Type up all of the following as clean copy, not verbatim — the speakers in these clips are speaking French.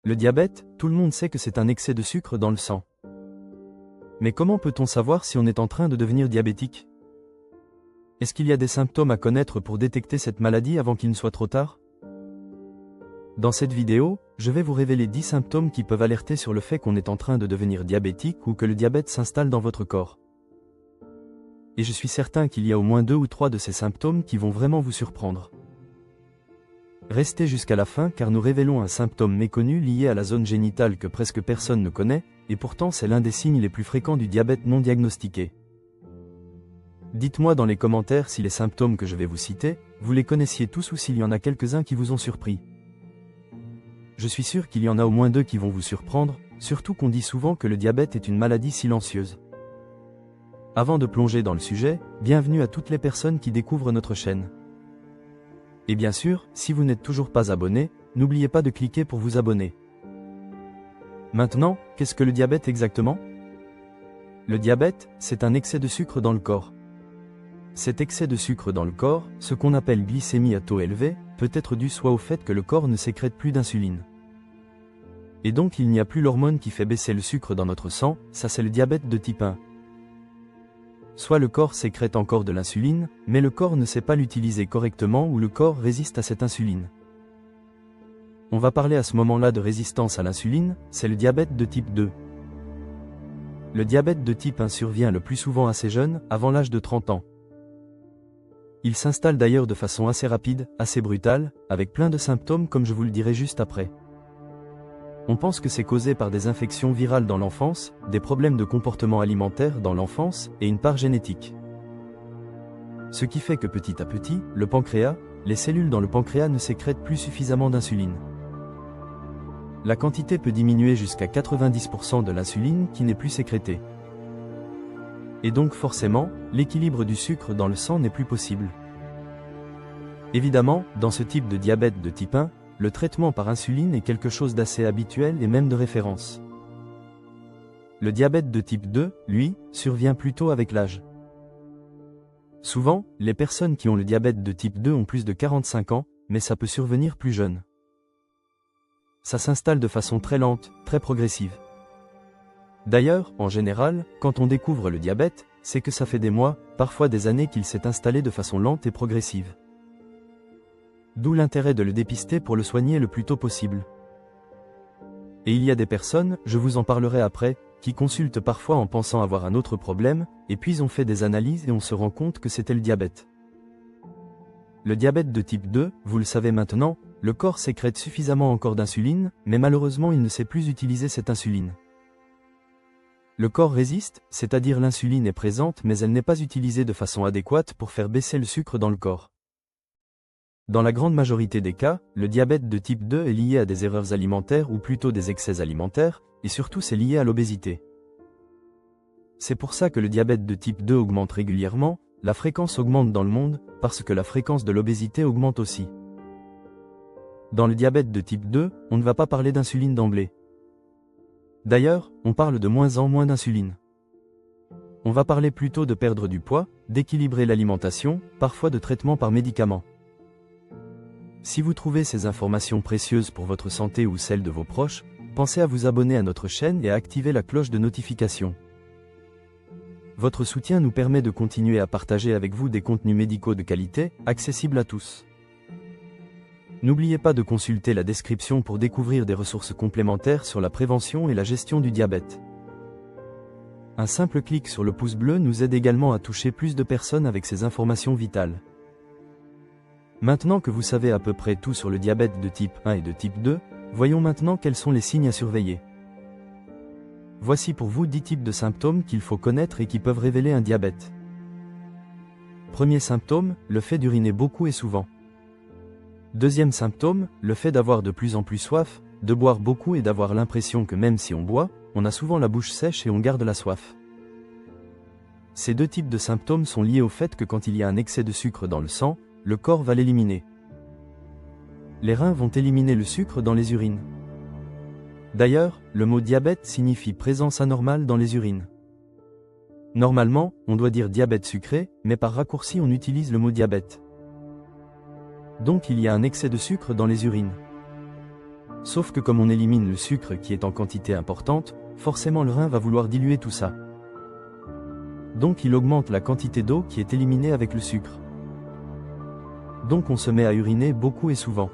Le diabète, tout le monde sait que c'est un excès de sucre dans le sang. Mais comment peut-on savoir si on est en train de devenir diabétique? Est-ce qu'il y a des symptômes à connaître pour détecter cette maladie avant qu'il ne soit trop tard? Dans cette vidéo, je vais vous révéler 10 symptômes qui peuvent alerter sur le fait qu'on est en train de devenir diabétique ou que le diabète s'installe dans votre corps. Et je suis certain qu'il y a au moins 2 ou 3 de ces symptômes qui vont vraiment vous surprendre. Restez jusqu'à la fin car nous révélons un symptôme méconnu lié à la zone génitale que presque personne ne connaît, et pourtant c'est l'un des signes les plus fréquents du diabète non diagnostiqué. Dites-moi dans les commentaires si les symptômes que je vais vous citer, vous les connaissiez tous ou s'il y en a quelques-uns qui vous ont surpris. Je suis sûr qu'il y en a au moins 2 qui vont vous surprendre, surtout qu'on dit souvent que le diabète est une maladie silencieuse. Avant de plonger dans le sujet, bienvenue à toutes les personnes qui découvrent notre chaîne. Et bien sûr, si vous n'êtes toujours pas abonné, n'oubliez pas de cliquer pour vous abonner. Maintenant, qu'est-ce que le diabète exactement? Le diabète, c'est un excès de sucre dans le corps. Cet excès de sucre dans le corps, ce qu'on appelle glycémie à taux élevé, peut être dû soit au fait que le corps ne sécrète plus d'insuline. Et donc il n'y a plus l'hormone qui fait baisser le sucre dans notre sang, ça c'est le diabète de type 1. Soit le corps sécrète encore de l'insuline, mais le corps ne sait pas l'utiliser correctement ou le corps résiste à cette insuline. On va parler à ce moment-là de résistance à l'insuline, c'est le diabète de type 2. Le diabète de type 1 survient le plus souvent assez jeune, avant l'âge de 30 ans. Il s'installe d'ailleurs de façon assez rapide, assez brutale, avec plein de symptômes comme je vous le dirai juste après. On pense que c'est causé par des infections virales dans l'enfance, des problèmes de comportement alimentaire dans l'enfance et une part génétique. Ce qui fait que petit à petit, le pancréas, les cellules dans le pancréas ne sécrètent plus suffisamment d'insuline. La quantité peut diminuer jusqu'à 90% de l'insuline qui n'est plus sécrétée. Et donc forcément, l'équilibre du sucre dans le sang n'est plus possible. Évidemment, dans ce type de diabète de type 1, le traitement par insuline est quelque chose d'assez habituel et même de référence. Le diabète de type 2, lui, survient plutôt avec l'âge. Souvent, les personnes qui ont le diabète de type 2 ont plus de 45 ans, mais ça peut survenir plus jeune. Ça s'installe de façon très lente, très progressive. D'ailleurs, en général, quand on découvre le diabète, c'est que ça fait des mois, parfois des années qu'il s'est installé de façon lente et progressive. D'où l'intérêt de le dépister pour le soigner le plus tôt possible. Et il y a des personnes, je vous en parlerai après, qui consultent parfois en pensant avoir un autre problème, et puis on fait des analyses et on se rend compte que c'était le diabète. Le diabète de type 2, vous le savez maintenant, le corps sécrète suffisamment encore d'insuline, mais malheureusement il ne sait plus utiliser cette insuline. Le corps résiste, c'est-à-dire l'insuline est présente mais elle n'est pas utilisée de façon adéquate pour faire baisser le sucre dans le corps. Dans la grande majorité des cas, le diabète de type 2 est lié à des erreurs alimentaires ou plutôt des excès alimentaires, et surtout c'est lié à l'obésité. C'est pour ça que le diabète de type 2 augmente régulièrement, la fréquence augmente dans le monde, parce que la fréquence de l'obésité augmente aussi. Dans le diabète de type 2, on ne va pas parler d'insuline d'emblée. D'ailleurs, on parle de moins en moins d'insuline. On va parler plutôt de perdre du poids, d'équilibrer l'alimentation, parfois de traitement par médicaments. Si vous trouvez ces informations précieuses pour votre santé ou celle de vos proches, pensez à vous abonner à notre chaîne et à activer la cloche de notification. Votre soutien nous permet de continuer à partager avec vous des contenus médicaux de qualité, accessibles à tous. N'oubliez pas de consulter la description pour découvrir des ressources complémentaires sur la prévention et la gestion du diabète. Un simple clic sur le pouce bleu nous aide également à toucher plus de personnes avec ces informations vitales. Maintenant que vous savez à peu près tout sur le diabète de type 1 et de type 2, voyons maintenant quels sont les signes à surveiller. Voici pour vous 10 types de symptômes qu'il faut connaître et qui peuvent révéler un diabète. Premier symptôme, le fait d'uriner beaucoup et souvent. Deuxième symptôme, le fait d'avoir de plus en plus soif, de boire beaucoup et d'avoir l'impression que même si on boit, on a souvent la bouche sèche et on garde la soif. Ces 2 types de symptômes sont liés au fait que quand il y a un excès de sucre dans le sang, le corps va l'éliminer. Les reins vont éliminer le sucre dans les urines. D'ailleurs, le mot diabète signifie présence anormale dans les urines. Normalement, on doit dire diabète sucré, mais par raccourci on utilise le mot diabète. Donc il y a un excès de sucre dans les urines. Sauf que comme on élimine le sucre qui est en quantité importante, forcément le rein va vouloir diluer tout ça. Donc il augmente la quantité d'eau qui est éliminée avec le sucre. Donc on se met à uriner beaucoup et souvent.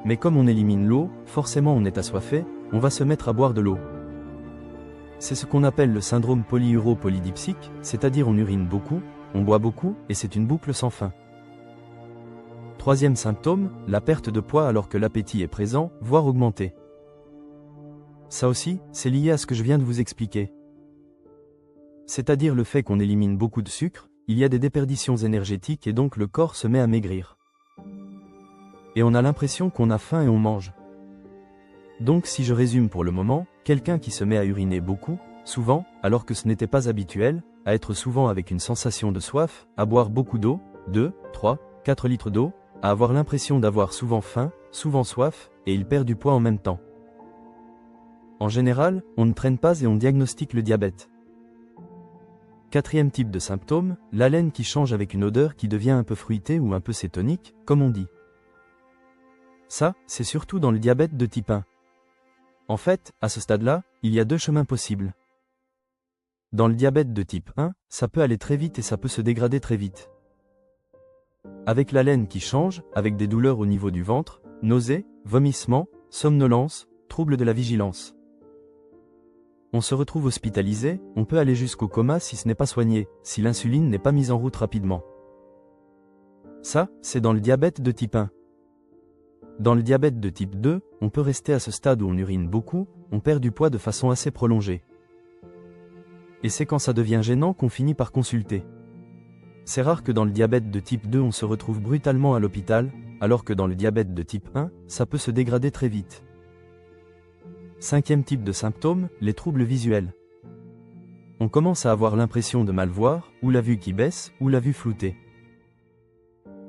Mais comme on élimine l'eau, forcément on est assoiffé, on va se mettre à boire de l'eau. C'est ce qu'on appelle le syndrome polyuro-polydipsique, c'est-à-dire on urine beaucoup, on boit beaucoup, et c'est une boucle sans fin. Troisième symptôme, la perte de poids alors que l'appétit est présent, voire augmenté. Ça aussi, c'est lié à ce que je viens de vous expliquer. C'est-à-dire le fait qu'on élimine beaucoup de sucre, il y a des déperditions énergétiques et donc le corps se met à maigrir. Et on a l'impression qu'on a faim et on mange. Donc si je résume pour le moment, quelqu'un qui se met à uriner beaucoup, souvent, alors que ce n'était pas habituel, à être souvent avec une sensation de soif, à boire beaucoup d'eau, 2, 3, 4 litres d'eau, à avoir l'impression d'avoir souvent faim, souvent soif, et il perd du poids en même temps. En général, on ne traîne pas et on diagnostique le diabète. Quatrième type de symptôme, l'haleine qui change avec une odeur qui devient un peu fruitée ou un peu cétonique, comme on dit. Ça, c'est surtout dans le diabète de type 1. En fait, à ce stade-là, il y a deux chemins possibles. Dans le diabète de type 1, ça peut aller très vite et ça peut se dégrader très vite. Avec l'haleine qui change, avec des douleurs au niveau du ventre, nausées, vomissements, somnolence, troubles de la vigilance. On se retrouve hospitalisé, on peut aller jusqu'au coma si ce n'est pas soigné, si l'insuline n'est pas mise en route rapidement. Ça, c'est dans le diabète de type 1. Dans le diabète de type 2, on peut rester à ce stade où on urine beaucoup, on perd du poids de façon assez prolongée. Et c'est quand ça devient gênant qu'on finit par consulter. C'est rare que dans le diabète de type 2 on se retrouve brutalement à l'hôpital, alors que dans le diabète de type 1, ça peut se dégrader très vite. Cinquième type de symptômes, les troubles visuels. On commence à avoir l'impression de mal voir, ou la vue qui baisse, ou la vue floutée.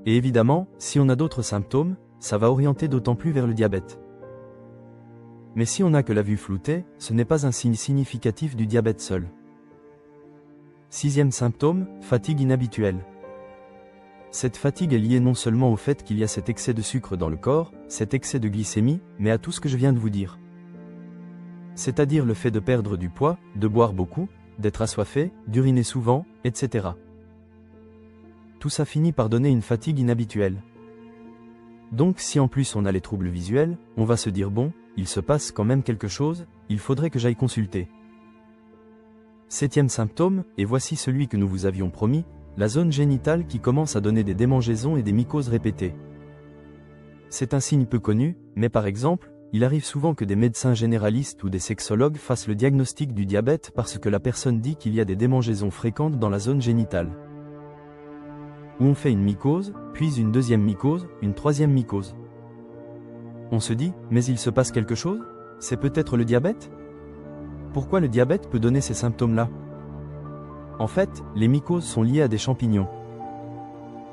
Et évidemment, si on a d'autres symptômes, ça va orienter d'autant plus vers le diabète. Mais si on n'a que la vue floutée, ce n'est pas un signe significatif du diabète seul. Sixième symptôme, fatigue inhabituelle. Cette fatigue est liée non seulement au fait qu'il y a cet excès de sucre dans le corps, cet excès de glycémie, mais à tout ce que je viens de vous dire. C'est-à-dire le fait de perdre du poids, de boire beaucoup, d'être assoiffé, d'uriner souvent, etc. Tout ça finit par donner une fatigue inhabituelle. Donc si en plus on a les troubles visuels, on va se dire bon, il se passe quand même quelque chose, il faudrait que j'aille consulter. Septième symptôme, et voici celui que nous vous avions promis, la zone génitale qui commence à donner des démangeaisons et des mycoses répétées. C'est un signe peu connu, mais par exemple, il arrive souvent que des médecins généralistes ou des sexologues fassent le diagnostic du diabète parce que la personne dit qu'il y a des démangeaisons fréquentes dans la zone génitale. Où on fait une mycose, puis une deuxième mycose, une troisième mycose. On se dit, mais il se passe quelque chose? C'est peut-être le diabète? Pourquoi le diabète peut donner ces symptômes-là? En fait, les mycoses sont liées à des champignons.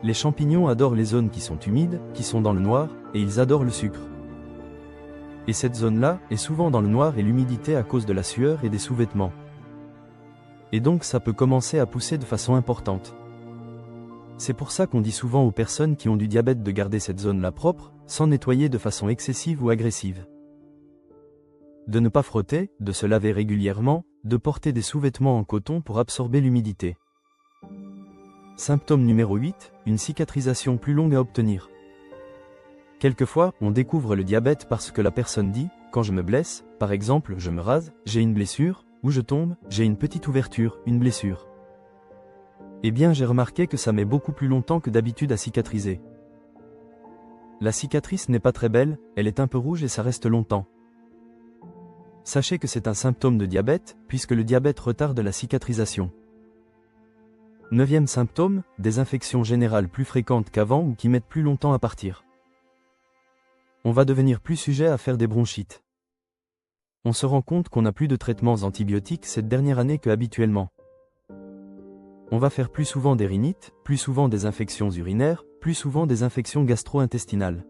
Les champignons adorent les zones qui sont humides, qui sont dans le noir, et ils adorent le sucre. Et cette zone-là est souvent dans le noir et l'humidité à cause de la sueur et des sous-vêtements. Et donc ça peut commencer à pousser de façon importante. C'est pour ça qu'on dit souvent aux personnes qui ont du diabète de garder cette zone-là propre, sans nettoyer de façon excessive ou agressive. De ne pas frotter, de se laver régulièrement, de porter des sous-vêtements en coton pour absorber l'humidité. Symptôme numéro 8, une cicatrisation plus longue à obtenir. Quelquefois, on découvre le diabète parce que la personne dit, quand je me blesse, par exemple, je me rase, j'ai une blessure, ou je tombe, j'ai une petite ouverture, une blessure. Eh bien, j'ai remarqué que ça met beaucoup plus longtemps que d'habitude à cicatriser. La cicatrice n'est pas très belle, elle est un peu rouge et ça reste longtemps. Sachez que c'est un symptôme de diabète, puisque le diabète retarde la cicatrisation. Neuvième symptôme, des infections générales plus fréquentes qu'avant ou qui mettent plus longtemps à partir. On va devenir plus sujet à faire des bronchites. On se rend compte qu'on a plus de traitements antibiotiques cette dernière année que habituellement. On va faire plus souvent des rhinites, plus souvent des infections urinaires, plus souvent des infections gastro-intestinales.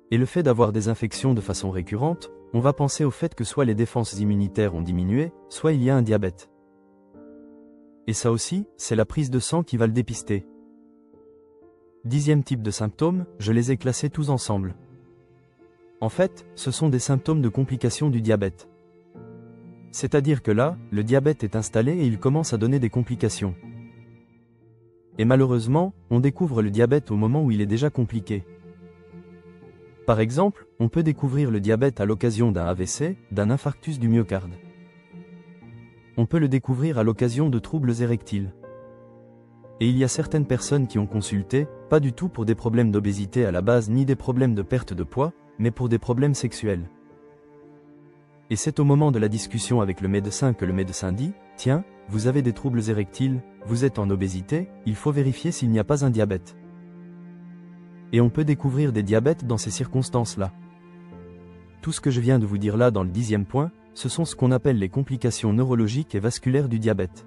Et le fait d'avoir des infections de façon récurrente, on va penser au fait que soit les défenses immunitaires ont diminué, soit il y a un diabète. Et ça aussi, c'est la prise de sang qui va le dépister. 10e type de symptômes, je les ai classés tous ensemble. En fait, ce sont des symptômes de complications du diabète. C'est-à-dire que là, le diabète est installé et il commence à donner des complications. Et malheureusement, on découvre le diabète au moment où il est déjà compliqué. Par exemple, on peut découvrir le diabète à l'occasion d'un AVC, d'un infarctus du myocarde. On peut le découvrir à l'occasion de troubles érectiles. Et il y a certaines personnes qui ont consulté, pas du tout pour des problèmes d'obésité à la base ni des problèmes de perte de poids, mais pour des problèmes sexuels. Et c'est au moment de la discussion avec le médecin que le médecin dit « Tiens, vous avez des troubles érectiles, vous êtes en obésité, il faut vérifier s'il n'y a pas un diabète. » Et on peut découvrir des diabètes dans ces circonstances-là. Tout ce que je viens de vous dire là dans le 10e point, ce sont ce qu'on appelle les complications neurologiques et vasculaires du diabète.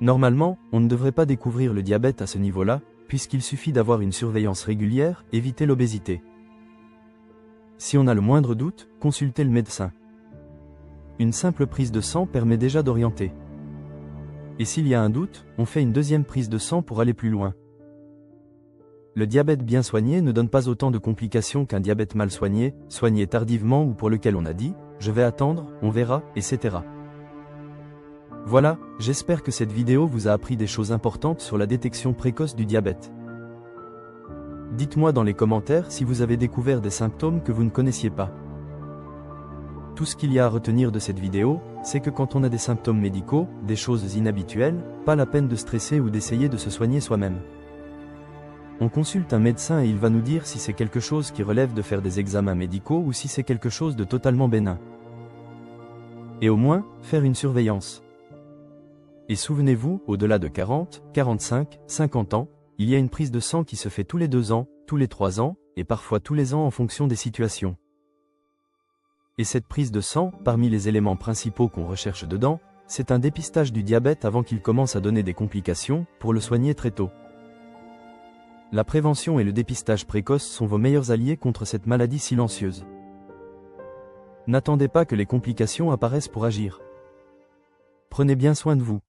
Normalement, on ne devrait pas découvrir le diabète à ce niveau-là, puisqu'il suffit d'avoir une surveillance régulière, éviter l'obésité. Si on a le moindre doute, consultez le médecin. Une simple prise de sang permet déjà d'orienter. Et s'il y a un doute, on fait une deuxième prise de sang pour aller plus loin. Le diabète bien soigné ne donne pas autant de complications qu'un diabète mal soigné, soigné tardivement ou pour lequel on a dit « je vais attendre, on verra, etc. » Voilà, j'espère que cette vidéo vous a appris des choses importantes sur la détection précoce du diabète. Dites-moi dans les commentaires si vous avez découvert des symptômes que vous ne connaissiez pas. Tout ce qu'il y a à retenir de cette vidéo, c'est que quand on a des symptômes médicaux, des choses inhabituelles, pas la peine de stresser ou d'essayer de se soigner soi-même. On consulte un médecin et il va nous dire si c'est quelque chose qui relève de faire des examens médicaux ou si c'est quelque chose de totalement bénin. Et au moins, faire une surveillance. Et souvenez-vous, au-delà de 40, 45, 50 ans, il y a une prise de sang qui se fait tous les 2 ans, tous les 3 ans, et parfois tous les ans en fonction des situations. Et cette prise de sang, parmi les éléments principaux qu'on recherche dedans, c'est un dépistage du diabète avant qu'il commence à donner des complications, pour le soigner très tôt. La prévention et le dépistage précoce sont vos meilleurs alliés contre cette maladie silencieuse. N'attendez pas que les complications apparaissent pour agir. Prenez bien soin de vous.